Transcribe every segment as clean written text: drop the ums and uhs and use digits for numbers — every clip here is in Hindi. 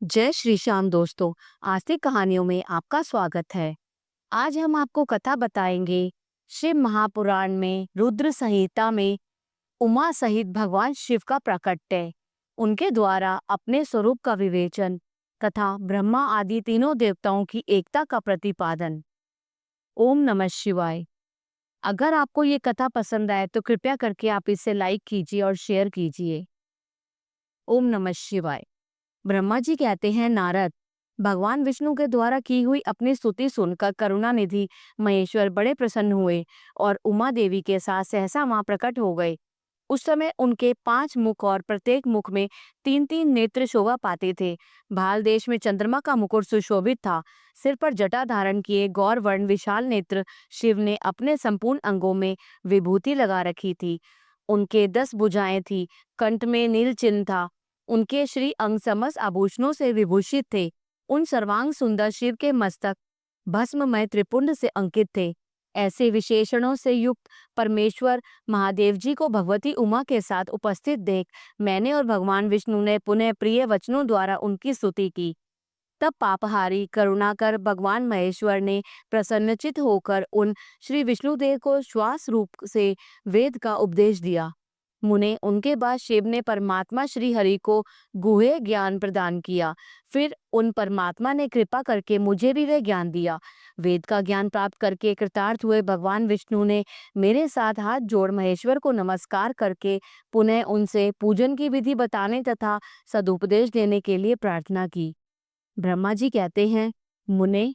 जय श्री श्याम दोस्तों। आस्तिक कहानियों में आपका स्वागत है। आज हम आपको कथा बताएंगे शिव महापुराण में रुद्र संहिता में उमा सहित भगवान शिव का प्रकट्य, उनके द्वारा अपने स्वरूप का विवेचन तथा ब्रह्मा आदि तीनों देवताओं की एकता का प्रतिपादन। ओम नमः शिवाय। अगर आपको ये कथा पसंद आए तो कृपया करके आप इसे लाइक कीजिए और शेयर कीजिए। ओम नमः शिवाय। ब्रह्मा जी कहते हैं, नारद, भगवान विष्णु के द्वारा की हुई अपनी स्तुति सुनकर करुणानिधि महेश्वर बड़े प्रसन्न हुए और उमा देवी के साथ सहसा वहां प्रकट हो गए। उस समय उनके 5 मुख और प्रत्येक मुख में 3-3 नेत्र शोभा पाते थे। भाल देश में चंद्रमा का मुकुट सुशोभित था। सिर पर जटा धारण किए गौर वर्ण विशाल नेत्र शिव ने अपने संपूर्ण अंगों में विभूति लगा रखी थी। उनके 10 भुजाएं थी। कंठ में नील चिन्ह था। उनके श्री अंग समस्त आभूषणों से विभूषित थे। उन सर्वांग सुंदर शिव के मस्तक भस्ममय त्रिपुंड से अंकित थे। ऐसे विशेषणों से युक्त परमेश्वर महादेव जी को भगवती उमा के साथ उपस्थित देख मैंने और भगवान विष्णु ने पुनः प्रिय वचनों द्वारा उनकी स्तुति की। तब पापहारी करुणाकर भगवान महेश्वर ने प्रसन्नचित होकर उन श्री विष्णुदेव को श्वास रूप से वेद का उपदेश दिया। मुने उनके बाद शिव ने परमात्मा श्री हरि को गुह्य ज्ञान प्रदान किया। फिर उन परमात्मा ने कृपा करके मुझे भी वह ज्ञान दिया। वेद का ज्ञान प्राप्त करके कृतार्थ हुए भगवान विष्णु ने मेरे साथ हाथ जोड़ महेश्वर को नमस्कार करके पुनः उनसे पूजन की विधि बताने तथा सदुपदेश देने के लिए प्रार्थना की। ब्रह्मा जी कहते हैं, मुने,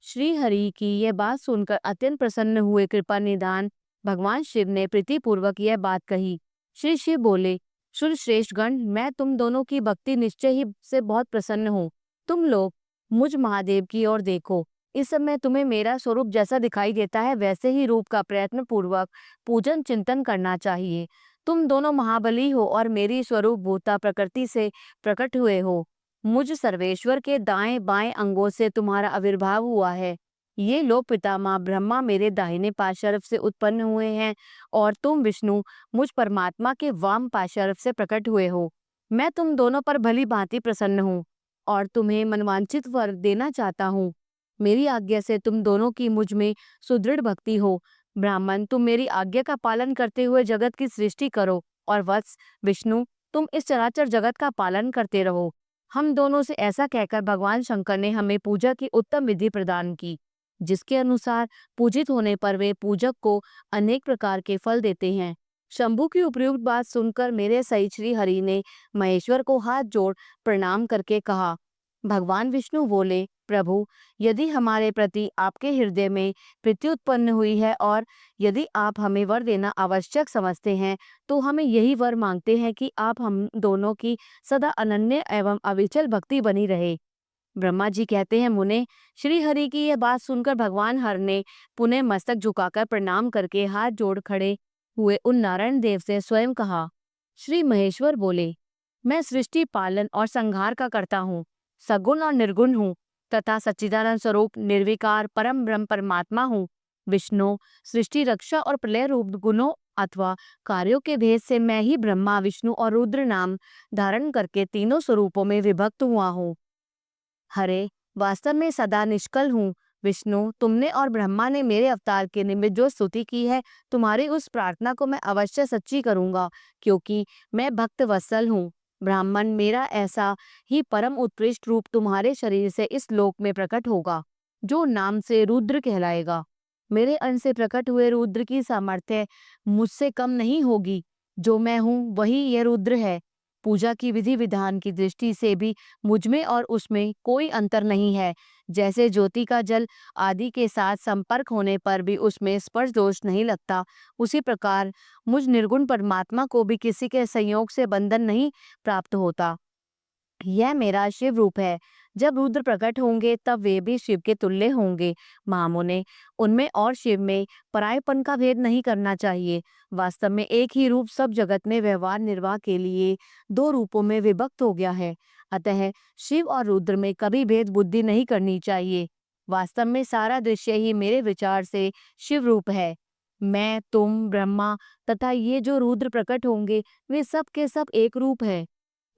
श्री हरि की यह बात सुनकर अत्यंत प्रसन्न हुए कृपा निधान भगवान शिव ने प्रीतिपूर्वक यह बात कही। श्री शिव बोले, सुर श्रेष्ठ गण, मैं तुम दोनों की भक्ति निश्चय ही से बहुत प्रसन्न हूँ। तुम लोग मुझ महादेव की ओर देखो। इस समय तुम्हें मेरा स्वरूप जैसा दिखाई देता है वैसे ही रूप का प्रयत्न पूर्वक पूजन चिंतन करना चाहिए। तुम दोनों महाबली हो और मेरी स्वरूप भूता प्रकृति से प्रकट हुए हो। मुझ सर्वेश्वर के दाएं बाएं अंगों से तुम्हारा आविर्भाव हुआ है। ये लोग पितामह ब्रह्मा मेरे दाहिने पार्श्व से उत्पन्न हुए हैं और तुम विष्णु मुझ परमात्मा के वाम पार्श्व से प्रकट हुए हो। मैं तुम दोनों पर भली भांति प्रसन्न हूँ और तुम्हें मनवांछित वर देना चाहता हूँ। मेरी आज्ञा से तुम दोनों की मुझ में सुदृढ़ भक्ति हो। ब्राह्मण, तुम मेरी आज्ञा का पालन करते हुए जगत की सृष्टि करो और वत्स विष्णु, तुम इस चराचर जगत का पालन करते रहो। हम दोनों से ऐसा कहकर भगवान शंकर ने हमें पूजा की उत्तम विधि प्रदान की, जिसके अनुसार पूजित होने पर वे पूजक को अनेक प्रकार के फल देते हैं। शंभु की उपयुक्त बात सुनकर मेरे सहित श्री हरि ने महेश्वर को हाथ जोड़ प्रणाम करके कहा। भगवान विष्णु बोले, प्रभु, यदि हमारे प्रति आपके हृदय में प्रीति उत्पन्न हुई है और यदि आप हमें वर देना आवश्यक समझते हैं तो हमें यही वर मांगते हैं कि आप हम दोनों की सदा अनन्य एवं अविचल भक्ति बनी रहे। ब्रह्मा जी कहते हैं, मुने, श्री हरि की यह बात सुनकर भगवान हर ने पुनः मस्तक झुकाकर प्रणाम करके हाथ जोड़ खड़े हुए उन नारायण देव से स्वयं कहा। श्री महेश्वर बोले, मैं सृष्टि पालन और संहार का करता हूँ, सगुण और निर्गुण हूँ तथा सच्चिदानंद स्वरूप निर्विकार परम ब्रह्म परमात्मा हूँ। विष्णु, सृष्टि रक्षा और प्रलय रूप गुणों अथवा कार्यों के भेद से मैं ही ब्रह्मा विष्णु और रुद्र नाम धारण करके तीनों स्वरूपों में विभक्त हुआ हूँ। हरे, वास्तव में सदा निष्कल हूँ। विष्णु, तुमने और ब्रह्मा ने मेरे अवतार के निमित्त जो स्तुति की है, तुम्हारी उस प्रार्थना को मैं अवश्य सच्ची करूंगा, क्योंकि मैं भक्त वत्सल हूँ। ब्राह्मण, मेरा ऐसा ही परम उत्कृष्ट रूप तुम्हारे शरीर से इस लोक में प्रकट होगा, जो नाम से रुद्र कहलाएगा। मेरे अंश से प्रकट हुए रुद्र की सामर्थ्य मुझसे कम नहीं होगी। जो मैं हूँ वही यह रुद्र है। पूजा की विधि विधान की दृष्टि से भी मुझमें और उसमें कोई अंतर नहीं है। जैसे ज्योति का जल आदि के साथ संपर्क होने पर भी उसमें स्पर्श दोष नहीं लगता, उसी प्रकार मुझ निर्गुण परमात्मा को भी किसी के संयोग से बंधन नहीं प्राप्त होता। यह मेरा शिव रूप है। जब रुद्र प्रकट होंगे तब वे भी शिव के तुल्य होंगे। महामुने, उनमें और शिव में परायपन का भेद नहीं करना चाहिए। वास्तव में एक ही रूप सब जगत में व्यवहार निर्वाह के लिए दो रूपों में विभक्त हो गया है। अतः शिव और रुद्र में कभी भेद बुद्धि नहीं करनी चाहिए। वास्तव में सारा दृश्य ही मेरे विचार से शिव रूप है। मैं, तुम, ब्रह्मा तथा ये जो रुद्र प्रकट होंगे वे सब के सब एक रूप है।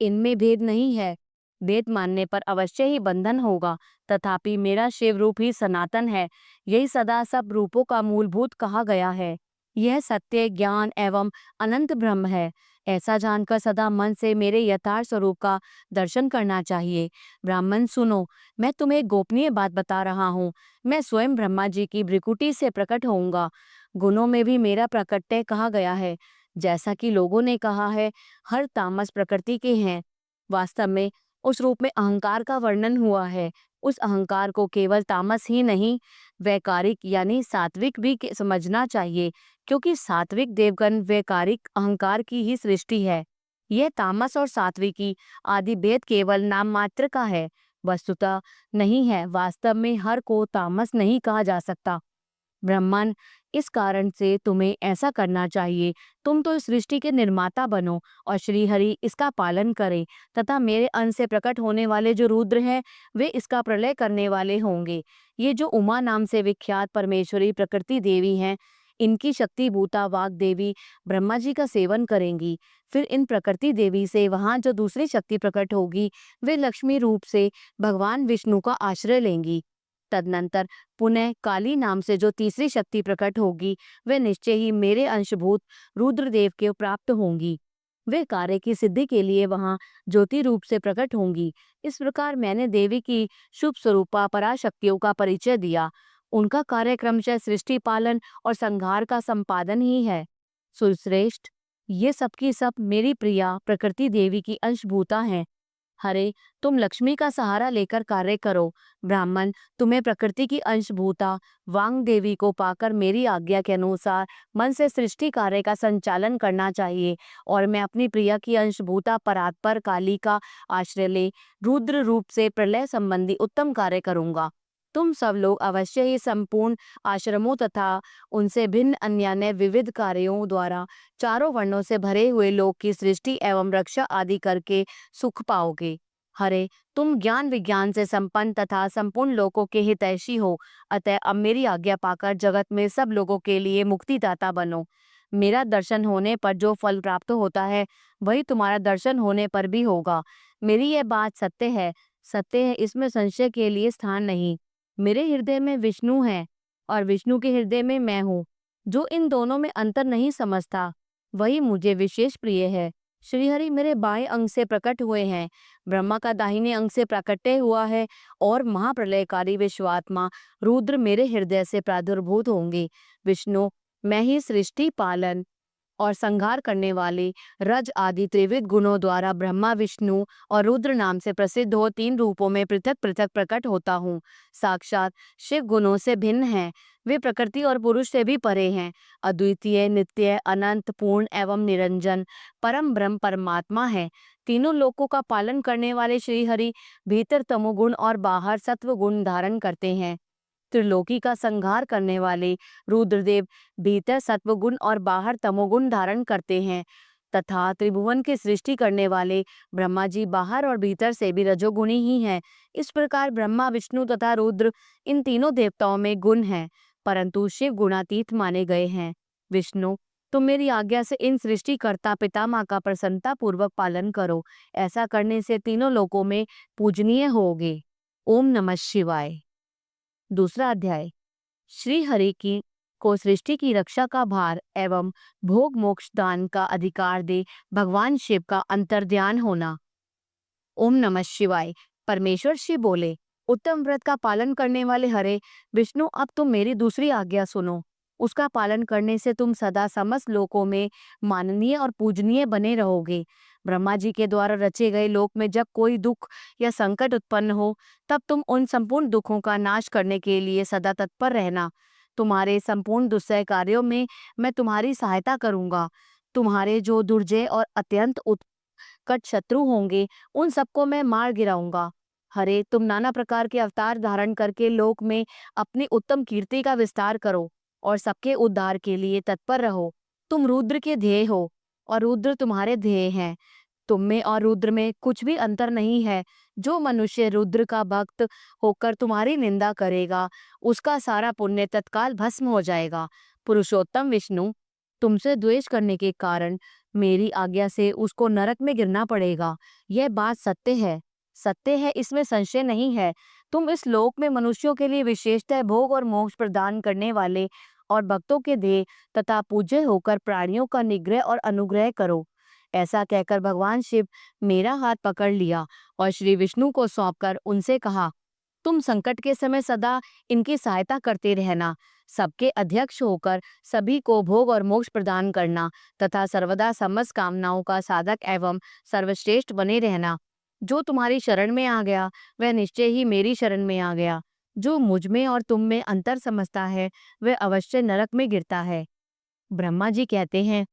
इनमें भेद नहीं है। वेद मानने पर अवश्य ही बंधन होगा, तथापि मेरा शिव रूप ही सनातन है। यही सदा सब रूपों का मूलभूत कहा गया है। यह सत्य, ज्ञान एवं अनंत ब्रह्म है। ऐसा जानकर सदा मन से मेरे यथार्थ स्वरूप का दर्शन करना चाहिए। ब्राह्मण सुनो, मैं तुम्हें एक गोपनीय बात बता रहा हूँ। मैं स्वयं ब्रह्मा जी की भ्रिकुटी से प्रकट होऊंगा। गुणों में भी मेरा प्रकट्य कहा गया है। जैसा कि लोगों ने कहा है, हर तामस प्रकृति के हैं। वास्तव में उस रूप में अहंकार का वर्णन हुआ है। उस अहंकार को केवल तामस ही नहीं, वैकारिक यानी सात्विक भी समझना चाहिए, क्योंकि सात्विक देवगण वैकारिक अहंकार की ही सृष्टि है। यह तामस और सात्विकी आदि भेद केवल नाम मात्र का है, वस्तुतः नहीं है। वास्तव में हर को तामस नहीं कहा जा सकता। ब्रह्मन, इस कारण से तुम्हें ऐसा करना चाहिए। तुम तो इस सृष्टि के निर्माता बनो और श्री हरि इसका पालन करें, तथा मेरे अंश से प्रकट होने वाले जो रुद्र हैं, वे इसका प्रलय करने वाले होंगे। ये जो उमा नाम से विख्यात परमेश्वरी प्रकृति देवी हैं, इनकी शक्ति भूता वाग देवी ब्रह्मा जी का सेवन करेंगी। फिर इन प्रकृति देवी से वहां जो दूसरी शक्ति प्रकट होगी, वे लक्ष्मी रूप से भगवान विष्णु का आश्रय लेंगी। तदनंतर पुनः काली नाम से जो तीसरी शक्ति प्रकट होगी, वे निश्चय ही मेरे अंशभूत रुद्रदेव के प्राप्त होंगी। वे कार्य की सिद्धि के लिए वहां ज्योति रूप से प्रकट होंगी। इस प्रकार मैंने देवी की शुभ स्वरूपा पराशक्तियों का परिचय दिया। उनका कार्य क्रमशः सृष्टि पालन और संहार का संपादन ही है। सुरश्रेष्ठ, ये सब की सब मेरी प्रिया प्रकृति देवी की अंशभूता हैं। हरे, तुम लक्ष्मी का सहारा लेकर कार्य करो। ब्राह्मण, तुम्हें प्रकृति की अंशभूता वांग देवी को पाकर मेरी आज्ञा के अनुसार मन से सृष्टि कार्य का संचालन करना चाहिए, और मैं अपनी प्रिया की अंशभूता परात्पर काली का आश्रय ले रुद्र रूप से प्रलय संबंधी उत्तम कार्य करूंगा। तुम सब लोग अवश्य ही संपूर्ण आश्रमों तथा उनसे भिन्न अन्य विविध कार्यों द्वारा चारों वर्णों से भरे हुए लोक की सृष्टि एवं रक्षा आदि करके सुख पाओगे। हरे, तुम ज्ञान विज्ञान से संपन्न तथा संपूर्ण लोकों के हितैषी हो, अतः अब मेरी आज्ञा पाकर जगत में सब लोगों के लिए मुक्तिदाता बनो। मेरा दर्शन होने पर जो फल प्राप्त होता है, वही तुम्हारा दर्शन होने पर भी होगा। मेरी यह बात सत्य है, सत्य है, इसमें संशय के लिए स्थान नहीं। मेरे हृदय में विष्णु है और विष्णु के हृदय में मैं हूँ। जो इन दोनों में अंतर नहीं समझता, वही मुझे विशेष प्रिय है। श्रीहरि मेरे बाएं अंग से प्रकट हुए हैं, ब्रह्मा का दाहिने अंग से प्रकट्य हुआ है, और महाप्रलयकारी विश्वात्मा रुद्र मेरे हृदय से प्रादुर्भूत होंगे। विष्णु, मैं ही सृष्टि पालन और संहार करने वाले रज आदि त्रिविध गुणों द्वारा ब्रह्मा विष्णु और रुद्र नाम से प्रसिद्ध हो तीन रूपों में पृथक पृथक प्रकट होता हूँ। साक्षात शिव गुणों से भिन्न हैं। वे प्रकृति और पुरुष से भी परे हैं। अद्वितीय, नित्य, अनंत, पूर्ण एवं निरंजन परम ब्रह्म परमात्मा है। तीनों लोकों का पालन करने वाले श्री हरि भीतर तमोगुण और बाहर सत्व गुण धारण करते हैं। त्रिलोकी का संहार करने वाले रुद्रदेव भीतर सत्वगुण और बाहर तमोगुण धारण करते हैं, तथा त्रिभुवन की सृष्टि करने वाले ब्रह्मा जी बाहर और भीतर से भी रजोगुणी ही हैं। इस प्रकार ब्रह्मा, विष्णु तथा रुद्र इन तीनों देवताओं में गुण हैं, परंतु शिव गुणातीत माने गए हैं। विष्णु, तुम मेरी आज्ञा से इन सृष्टिकर्ता पितामह का प्रसन्नता पूर्वक पालन करो। ऐसा करने से तीनों लोकों में पूजनीय होगे। ओम नमः शिवाय। दूसरा अध्याय। श्री हरि की को सृष्टि की रक्षा का भार एवं भोग मोक्ष दान का अधिकार दे भगवान शिव का अंतर्ध्यान होना। ओम नमः शिवाय। परमेश्वर शिव बोले, उत्तम व्रत का पालन करने वाले हरे विष्णु, अब तुम मेरी दूसरी आज्ञा सुनो। उसका पालन करने से तुम सदा समस्त लोकों में माननीय और पूजनीय बने रहोगे। ब्रह्मा जी के द्वारा रचे गए लोक में जब कोई दुख या संकट उत्पन्न हो, तब तुम उन संपूर्ण दुखों का नाश करने के लिए सदा तत्पर रहना। तुम्हारे संपूर्ण दुस्सह कार्यों में मैं तुम्हारी सहायता करूंगा। तुम्हारे जो दुर्जय और अत्यंत उत्कट शत्रु होंगे, उन सबको मैं मार गिराऊंगा। हरे, तुम नाना प्रकार के अवतार धारण करके लोक में अपनी उत्तम कीर्ति का विस्तार करो और सबके उद्धार के लिए तत्पर रहो। तुम रुद्र के ध्येय हो और रुद्र तुम्हारे ध्येय हैं। तुम में और रुद्र में कुछ भी अंतर नहीं है। जो मनुष्य रुद्र का भक्त होकर तुम्हारी निंदा करेगा, उसका सारा पुण्य तत्काल भस्म हो जाएगा। पुरुषोत्तम विष्णु, तुमसे द्वेष करने के कारण मेरी आज्ञा से उसको नरक में गिरना पड़ेगा। यह बात सत्य है। सत्य है, इसमें संशय नहीं है। तुम इस लोक में मनुष्यों के लिए विशेषतः भोग और मोक्ष प्रदान करने वाले और भक्तों के देह तथा पूज्य होकर प्राणियों का निग्रह और अनुग्रह करो। ऐसा कहकर भगवान शिव मेरा हाथ पकड़ लिया और श्री विष्णु को सौंपकर उनसे कहा, तुम संकट के समय सदा इनकी सहायता करते रहना, सबके अध्यक्ष होकर सभी को भोग और मोक्ष प्रदान करना तथा सर्वदा समस्त कामनाओं का साधक एवं सर्वश्रेष्ठ बने रहना। जो तुम्हारी शरण में आ गया वह निश्चय ही मेरी शरण में आ गया। जो मुझ में और तुम में अंतर समझता है वह अवश्य नरक में गिरता है। ब्रह्मा जी कहते हैं,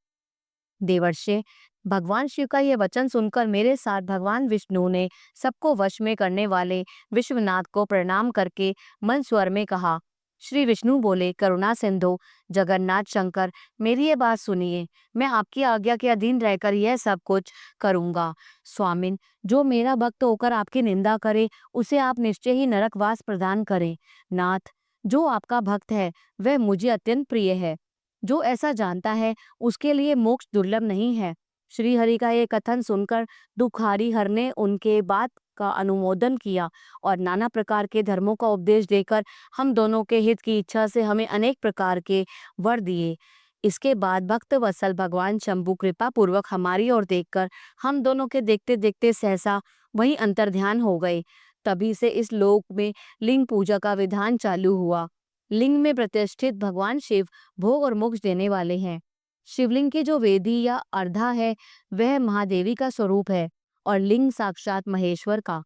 देवर्षि, भगवान शिव का यह वचन सुनकर मेरे साथ भगवान विष्णु ने सबको वश में करने वाले विश्वनाथ को प्रणाम करके मन स्वर में कहा। श्री विष्णु बोले, करुणा सिंधु जगन्नाथ शंकर, मेरी ये बात सुनिए। मैं आपकी आज्ञा के अधीन रहकर यह सब कुछ करूंगा। स्वामिन, जो मेरा भक्त होकर आपकी निंदा करे उसे आप निश्चय ही नरकवास प्रदान करें। नाथ, जो आपका भक्त है वह मुझे अत्यंत प्रिय है। जो ऐसा जानता है उसके लिए मोक्ष दुर्लभ नहीं है। श्री हरि का ये कथन सुनकर दुखारी हर ने उनके बात का अनुमोदन किया और नाना प्रकार के धर्मों का उपदेश देकर हम दोनों के हित की इच्छा से हमें अनेक प्रकार के वर दिए। इसके बाद भक्त वत्सल भगवान शंभु कृपा पूर्वक हमारी ओर देखकर हम दोनों के देखते देखते सहसा वहीं अंतर्ध्यान हो गए। तभी से इस लोक में लिंग पूजा का विधान चालू हुआ। लिंग में प्रतिष्ठित भगवान शिव भोग और मोक्ष देने वाले हैं। शिवलिंग की जो वेदी या अर्धा है वह महादेवी का स्वरूप है और लिंग साक्षात महेश्वर का।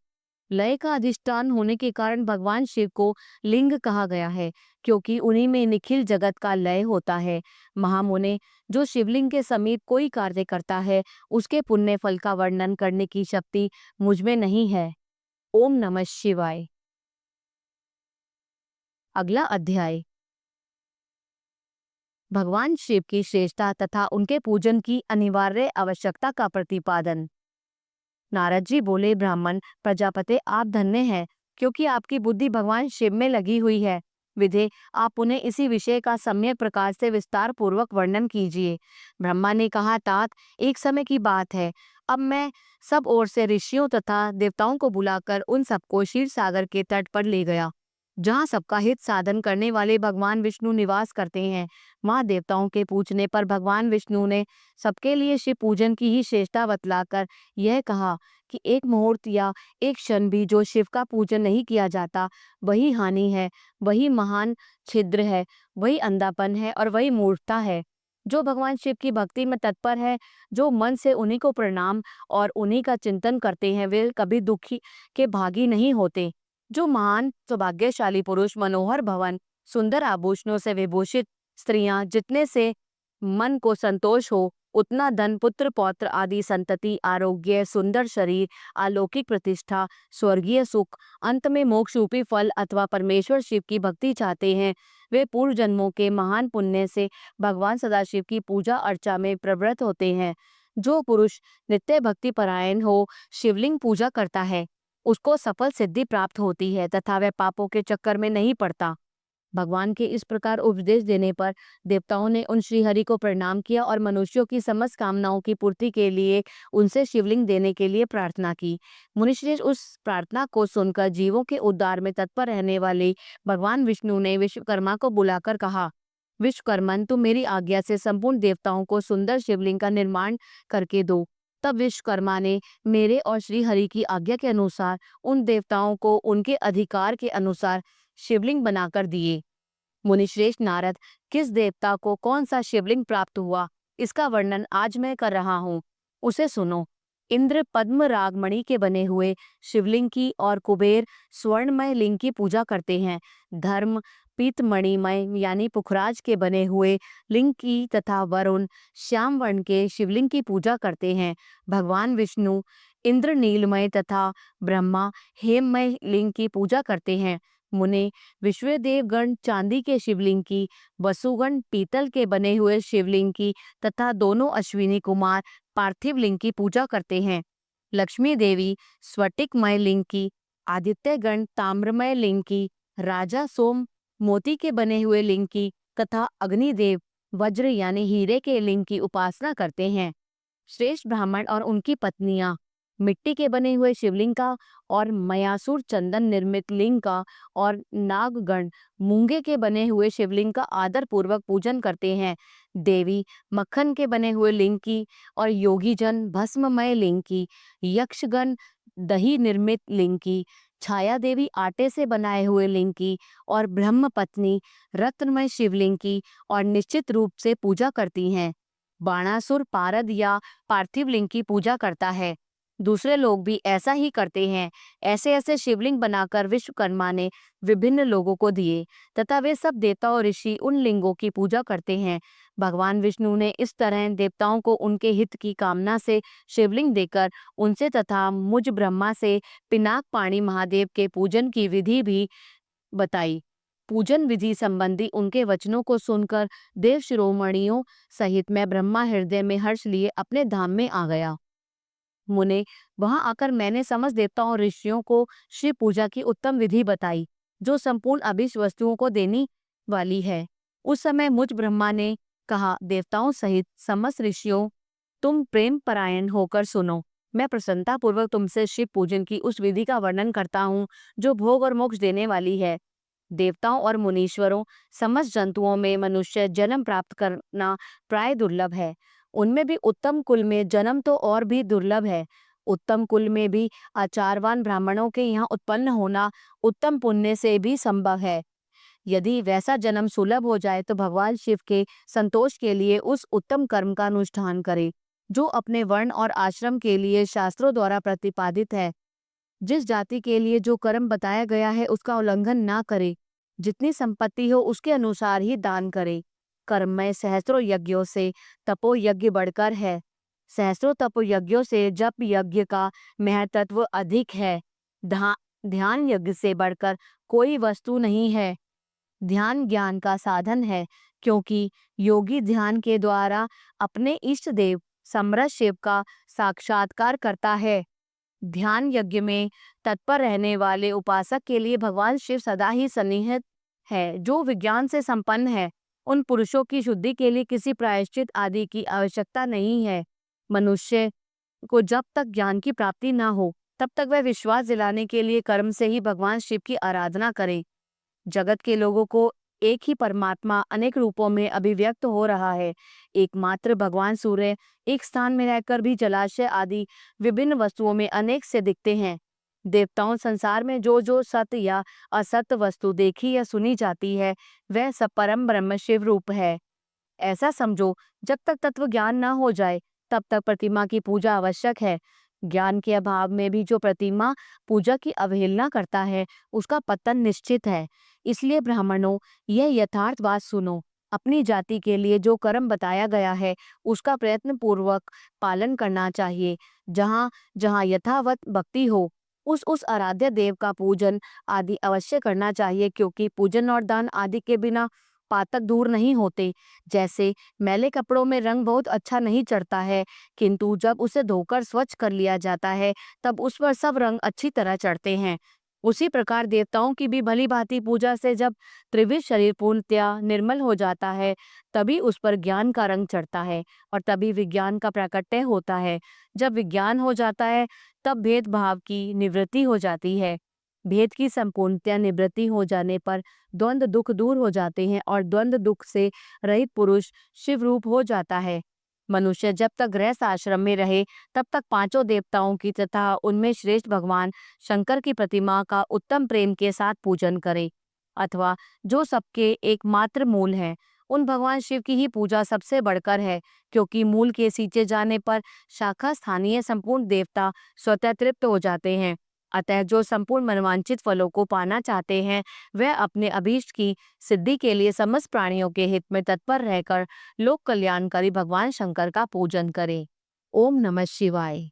लय का अधिष्ठान होने के कारण भगवान शिव को लिंग कहा गया है, क्योंकि उन्हीं में निखिल जगत का लय होता है। महामुने, जो शिवलिंग के समीप कोई कार्य करता है उसके पुण्य फल का वर्णन करने की शक्ति मुझ में नहीं है। ओम नमः शिवाय। अगला अध्याय, भगवान शिव की श्रेष्ठता तथा उनके पूजन की अनिवार्य आवश्यकता का प्रतिपादन। नारद जी बोले, ब्राह्मण प्रजापति, आप धन्य हैं, क्योंकि आपकी बुद्धि भगवान शिव में लगी हुई है। विधे, आप उन्हें इसी विषय का सम्यक प्रकार से विस्तार पूर्वक वर्णन कीजिए। ब्रह्मा ने कहा, तात, एक समय की बात है। अब मैं सब ओर से ऋषियों तथा देवताओं को बुलाकर उन सबको क्षीर सागर के तट पर ले गया, जहाँ सबका हित साधन करने वाले भगवान विष्णु निवास करते हैं। वहाँ देवताओं के पूछने पर भगवान विष्णु ने सबके लिए शिव पूजन की ही श्रेष्ठता बतलाकर यह कहा कि एक मुहूर्त या एक क्षण भी जो शिव का पूजन नहीं किया जाता वही हानि है, वही महान छिद्र है, वही अंधापन है और वही मूर्खता है। जो भगवान शिव की भक्ति में तत्पर है, जो मन से उन्हीं को प्रणाम और उन्हीं का चिंतन करते हैं, वे कभी दुखी के भागी नहीं होते। जो महान सौभाग्यशाली पुरुष मनोहर भवन, सुंदर आभूषणों से विभूषित स्त्रियां, जितने से मन को संतोष हो, उतना धन, पुत्र पौत्र आदि संतति, आरोग्य, सुंदर शरीर, अलौकिक प्रतिष्ठा, स्वर्गीय सुख, अंत में मोक्ष रूपी फल अथवा परमेश्वर शिव की भक्ति चाहते हैं, वे पूर्व जन्मों के महान पुण्य से भगवान सदाशिव की पूजा अर्चा में प्रवृत्त होते हैं। जो पुरुष नित्य भक्ति परायण हो शिवलिंग पूजा करता है, उसको सफल सिद्धि प्राप्त होती है तथा वह पापों के चक्कर में नहीं पड़ता। भगवान के इस प्रकार उपदेश देने पर देवताओं ने उन श्रीहरि को प्रणाम किया और मनुष्यों की समस्त कामनाओं की पूर्ति के लिए उनसे शिवलिंग देने के लिए प्रार्थना की। मुनिश्रेष्ठ उस प्रार्थना को सुनकर जीवों के उद्धार में तत्पर रहने वाले भगवान विष्णु ने विश्वकर्मा को बुलाकर कहा, विश्वकर्मन, तुम मेरी आज्ञा से संपूर्ण देवताओं को सुंदर शिवलिंग का निर्माण करके दो। तब विश्वकर्मा ने मेरे और श्री हरि की आज्ञा के अनुसार उन देवताओं को उनके अधिकार के अनुसार शिवलिंग बनाकर दिए। मुनिश्रेष्ठ नारद, किस देवता को कौन सा शिवलिंग प्राप्त हुआ, इसका वर्णन आज मैं कर रहा हूँ, उसे सुनो। इंद्र पद्म रागमणि के बने हुए शिवलिंग की और कुबेर स्वर्णमय लिंग की पूजा करते हैं। धर्म पीतमणिमय यानी पुखराज के बने हुए लिंग की तथा वरुण श्याम वर्ण के शिवलिंग की पूजा करते हैं। भगवान विष्णु इंद्र नीलमय तथा ब्रह्मा हेममय लिंग की पूजा करते हैं। मुने विश्वदेवगण चांदी के शिवलिंग की, वसुगण पीतल के बने हुए शिवलिंग की तथा दोनों अश्विनी कुमार पार्थिव लिंग की पूजा करते हैं। लक्ष्मी देवी स्फटिकमय लिंग की, आदित्यगण ताम्रमय लिंग की, राजा सोम मोती के बने हुए लिंग की तथा अग्निदेव वज्र यानी हीरे के लिंग की उपासना करते हैं। श्रेष्ठ ब्राह्मण और उनकी पत्नियां मिट्टी के बने हुए शिवलिंग का और मयासुर चंदन निर्मित लिंग का और नागगण मूंगे के बने हुए शिवलिंग का आदर पूर्वक पूजन करते हैं। देवी मक्खन के बने हुए लिंग की और योगी जन भस्ममय लिंग की, यक्षगण दही निर्मित लिंग की, छाया देवी आटे से बनाए हुए लिंग की और ब्रह्म पत्नी रत्नमय शिवलिंग की और निश्चित रूप से पूजा करती हैं। बाणासुर पारद या पार्थिव लिंग की पूजा करता है। दूसरे लोग भी ऐसा ही करते हैं। ऐसे ऐसे शिवलिंग बनाकर विश्वकर्मा ने विभिन्न लोगों को दिए तथा वे सब देवता और ऋषि उन लिंगों की पूजा करते हैं। भगवान विष्णु ने इस तरह देवताओं को उनके हित की कामना से शिवलिंग देकर उनसे तथा मुझ ब्रह्मा से पिनाक पाणी महादेव के पूजन की विधि भी बताई। पूजन विधि संबंधी उनके वचनों को सुनकर देव शिरोमणियों सहित मैं ब्रह्मा हृदय में हर्ष लिए अपने धाम में आ गया। मुने, वहां आकर मैंने समस्त देवताओं और ऋषियों को शिव पूजा की उत्तम विधि बताई जो संपूर्ण अभिष्ट वस्तुओं को देने वाली है। उस समय मुझ ब्रह्मा ने कहा, देवताओं सहित समस्त ऋषियों, तुम प्रेम परायण होकर सुनो। मैं प्रसन्नता पूर्वक तुमसे शिव पूजन की उस विधि का वर्णन करता हूँ जो भोग और मोक्ष देने वाली है। देवताओं और मुनीश्वरों, समस्त जंतुओं में मनुष्य जन्म प्राप्त करना प्राय दुर्लभ है। उनमें भी उत्तम कुल में जन्म तो और भी दुर्लभ है। उत्तम कुल में भी आचारवान ब्राह्मणों के यहाँ उत्पन्न होना उत्तम पुण्य से भी संभव है। यदि वैसा जन्म सुलभ हो जाए तो भगवान शिव के संतोष के लिए उस उत्तम कर्म का अनुष्ठान करे जो अपने वर्ण और आश्रम के लिए शास्त्रों द्वारा प्रतिपादित है। जिस जाति के लिए जो कर्म बताया गया है उसका उल्लंघन ना करे। जितनी संपत्ति हो उसके अनुसार ही दान करे। कर्म में सहस्त्रों यज्ञों से तपो यज्ञ बढ़कर है। सहस्त्रों तपो यज्ञों से जप यज्ञ का महत्व अधिक है। ध्यान यज्ञ से बढ़कर कोई वस्तु नहीं है। ध्यान ज्ञान का साधन है, क्योंकि योगी ध्यान के द्वारा अपने इष्ट देव समरथ शिव का साक्षात्कार करता है। ध्यान यज्ञ में तत्पर रहने वाले उपासक के लिए भगवान शिव सदा ही सन्निहित है। जो विज्ञान से संपन्न है उन पुरुषों की शुद्धि के लिए किसी प्रायश्चित आदि की आवश्यकता नहीं है। मनुष्य को जब तक ज्ञान की प्राप्ति ना हो तब तक वह विश्वास दिलाने के लिए कर्म से ही भगवान शिव की आराधना करे। जगत के लोगों को एक ही परमात्मा अनेक रूपों में अभिव्यक्त हो रहा है। एकमात्र भगवान सूर्य एक स्थान में रहकर भी जलाशय आदि विभिन्न वस्तुओं में अनेक से दिखते हैं। देवताओं, संसार में जो जो सत्य या असत्य वस्तु देखी या सुनी जाती है वह सब परम ब्रह्म शिव रूप है। ऐसा समझो, जब तक तत्व ज्ञान न हो जाए तब तक प्रतिमा की पूजा आवश्यक है। ज्ञान के अभाव में भी जो प्रतिमा पूजा की अवहेलना करता है उसका पतन निश्चित है। इसलिए ब्राह्मणों, यह यथार्थ बात सुनो। अपनी जाति के लिए जो कर्म बताया गया है उसका प्रयत्न पूर्वक पालन करना चाहिए। जहाँ जहाँ यथावत भक्ति हो उस आराध्य देव का पूजन आदि अवश्य करना चाहिए, क्योंकि पूजन और दान आदि के बिना पातक दूर नहीं होते। जैसे मैले कपड़ों में रंग बहुत अच्छा नहीं चढ़ता है, किंतु जब उसे धोकर स्वच्छ कर लिया जाता है तब उस पर सब रंग अच्छी तरह चढ़ते हैं। उसी प्रकार देवताओं की भी भली भांति पूजा से जब त्रिविध शरीर पूर्णतया निर्मल हो जाता है तभी उस पर ज्ञान का रंग चढ़ता है और तभी विज्ञान का प्राकट्य होता है। जब विज्ञान हो जाता है तब भेदभाव की निवृत्ति हो जाती है। भेद की संपूर्णतया निवृत्ति हो जाने पर द्वंद्व दुख दूर हो जाते हैं और द्वंद्व दुख से रहित पुरुष शिव रूप हो जाता है। मनुष्य जब तक गृहस्थ आश्रम में रहे तब तक पांचों देवताओं की तथा उनमें श्रेष्ठ भगवान शंकर की प्रतिमा का उत्तम प्रेम के साथ पूजन करे, अथवा जो सबके एकमात्र मूल है उन भगवान शिव की ही पूजा सबसे बढ़कर है, क्योंकि मूल के सींचे जाने पर शाखा स्थानीय संपूर्ण देवता स्वतः तृप्त हो जाते हैं। अतः जो संपूर्ण मनवांचित फलों को पाना चाहते हैं वह अपने अभीष्ट की सिद्धि के लिए समस्त प्राणियों के हित में तत्पर रहकर लोक कल्याणकारी भगवान शंकर का पूजन करें। ओम नमः शिवाय।